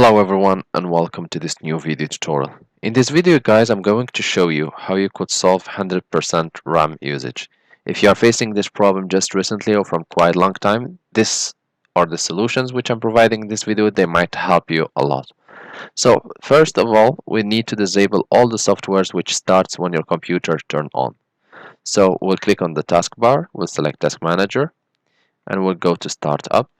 Hello everyone and welcome to this new video tutorial. In this video guys, I'm going to show you how you could solve 100% RAM usage. If you are facing this problem just recently or from quite a long time, this or the solutions which I'm providing in this video, they might help you a lot. So first of all, we need to disable all the softwares which starts when your computer turns on. So we'll click on the taskbar, we'll select Task Manager, and we'll go to Start Up.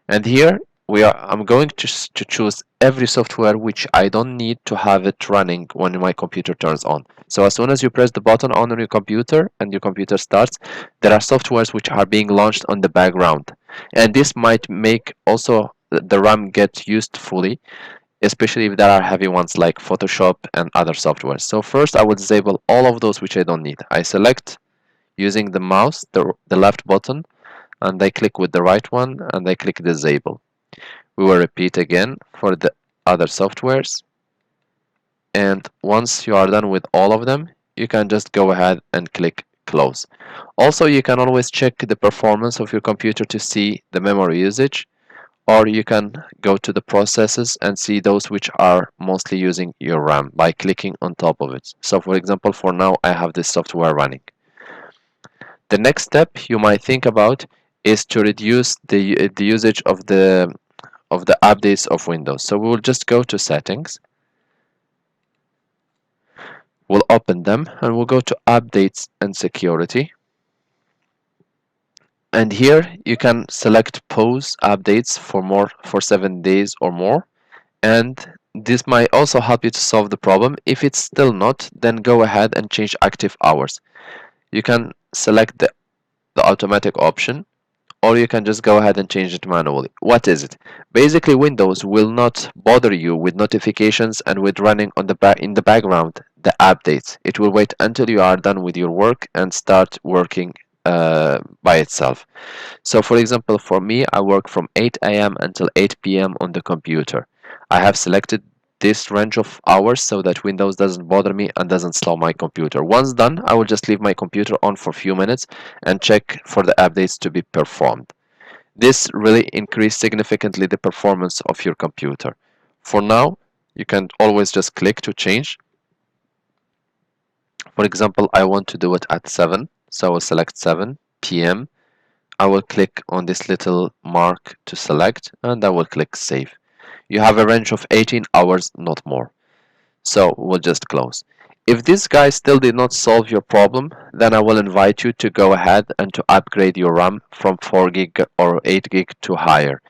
And here I'm going to choose every software which I don't need to have it running when my computer turns on. So as soon as you press the button on your computer and your computer starts, there are softwares which are being launched on the background. And this might make also the RAM get used fully, especially if there are heavy ones like Photoshop and other softwares. So first I will disable all of those which I don't need. I select using the mouse, the left button, and I click with the right one and I click disable. We will repeat again for the other softwares, and once you are done with all of them, you can just go ahead and click close. Also, you can always check the performance of your computer to see the memory usage, or you can go to the processes and see those which are mostly using your RAM by clicking on top of it. So for example, for now I have this software running. The next step you might think about is to reduce the usage of the updates of Windows. So we will just go to settings, we'll open them, and we'll go to updates and security, and here you can select pause updates for 7 days or more, and this might also help you to solve the problem. If it's still not, then go ahead and change active hours. You can select the automatic option, or you can just go ahead and change it manually. What is it? Basically, Windows will not bother you with notifications and with running on in the background the updates. It will wait until you are done with your work and start working by itself. So for example, for me, I work from 8 a.m. until 8 p.m. on the computer. I have selected this range of hours so that Windows doesn't bother me and doesn't slow my computer. Once done, I will just leave my computer on for a few minutes and check for the updates to be performed. This really increases significantly the performance of your computer. For now, you can always just click to change. For example, I want to do it at 7, so I will select 7 p.m. I will click on this little mark to select, and I will click save. You have a range of 18 hours, not more. So we'll just close. If this guy still did not solve your problem, then I will invite you to go ahead and to upgrade your RAM from 4 gig or 8 gig to higher.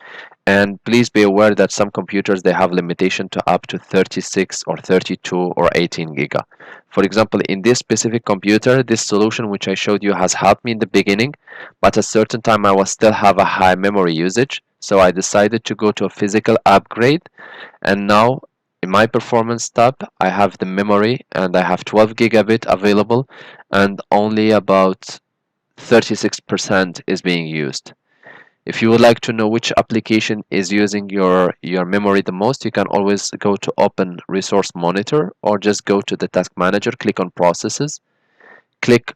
And please be aware that some computers, they have limitation to up to 36 or 32 or 18 giga. For example, in this specific computer, this solution which I showed you has helped me in the beginning, but at a certain time I will still have a high memory usage. So I decided to go to a physical upgrade, and now in my performance tab I have the memory and I have 12 gigabit available, and only about 36% is being used. If you would like to know which application is using your memory the most, you can always go to Open Resource Monitor, or just go to the Task Manager, click on Processes, click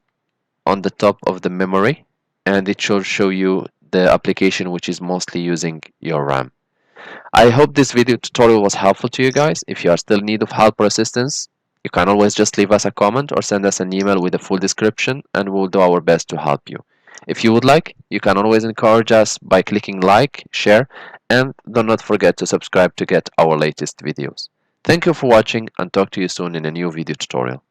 on the top of the memory, and it should show you the application which is mostly using your RAM. I hope this video tutorial was helpful to you guys. If you are still in need of help or assistance, you can always just leave us a comment or send us an email with a full description, and we'll do our best to help you. If you would like, you can always encourage us by clicking like, share, and do not forget to subscribe to get our latest videos. Thank you for watching, and talk to you soon in a new video tutorial.